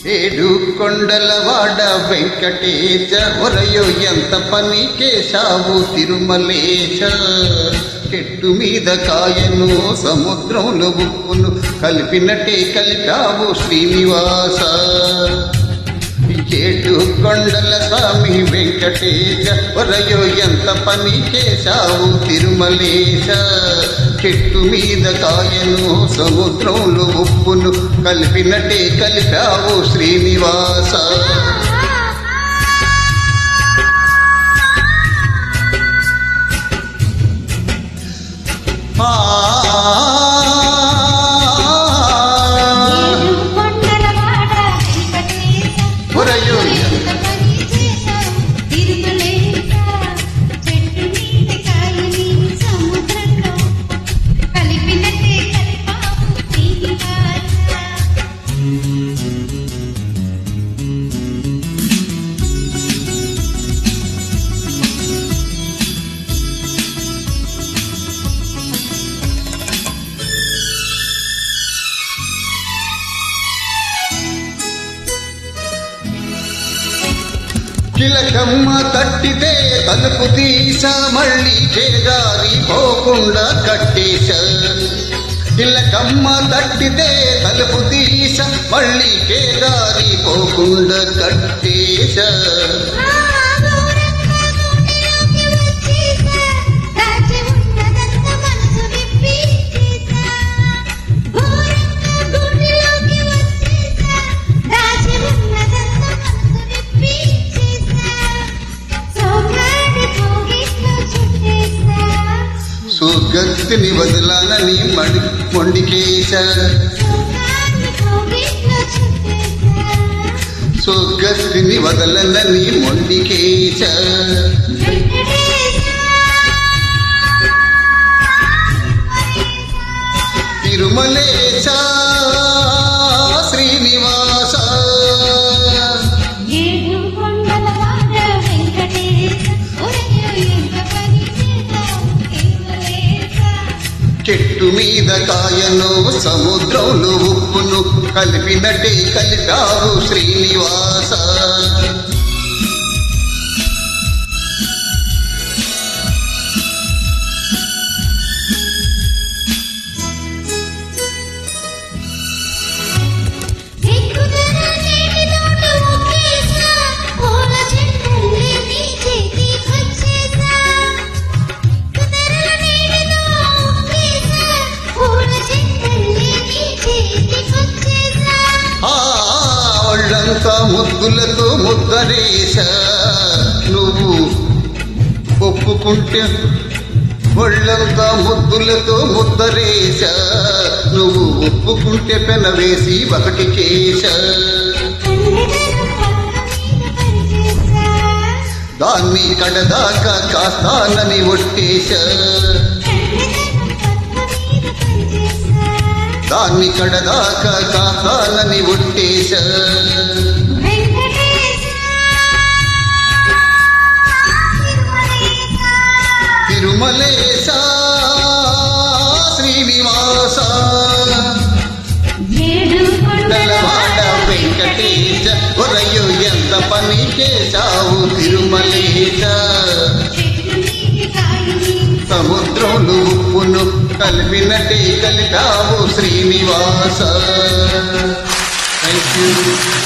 ఏడు కొండలవాడ వెంకటేశ ఒరయో ఎంత పని చేశావు తిరుమలేశ. చెట్టు మీద కాయను సముద్రంలో ఉప్పును కలిపినట్టే కలిపావు శ్రీనివాస. ఏడు కొండల స్వామి వెంకటేశ ఒరయో ఎంత పని చేశావు తిరుమలేశ. చెట్టు మీద కాయను సముద్రంలో ఉప్పును కలిపినట్టే కలిపావు శ్రీనివాస. కిలకమ్మ తట్టితే తలుపు తీస మళ్ళీ చేదారి పోకుండా కట్టేశ. కిలకమ్మ తట్టితే తలుపు తీస మళ్ళీ చేదారి పోకుండా కట్టేశ. స్వర్గస్థిని వదలాలని మొండికేశ. స్వర్గస్థిని వదలనని మొండికేశ. తిరుమలేశ శ్రీనివాస. చెట్టు మీద కాయను సముద్రంలో ఉప్పును కలిపినట్టే కలిపావు శ్రీనివాస. ముద్దులతో ముద్దరేశ నువ్వు ఒప్పుకుంటే. ఒళ్ళంతా ముద్దులతో ముద్దరేశ నువ్వు ఒప్పుకుంటే పెనవేసి ఒకటి కేశ. దాన్ని కడదాకా కాస్తానని ఒట్టేశ. దాన్ని కడదాకా కాస్తానని ఒట్టేశ. తిరుమలేశ శ్రీనివాస. కొండలవాడ వెంకటేశ ఒరయో ఎంత పని చేశావు తిరుమలేశ. సముద్రంలో ఉప్పును కలిపినట్టే కలిపావు శ్రీనివాస. Thank you.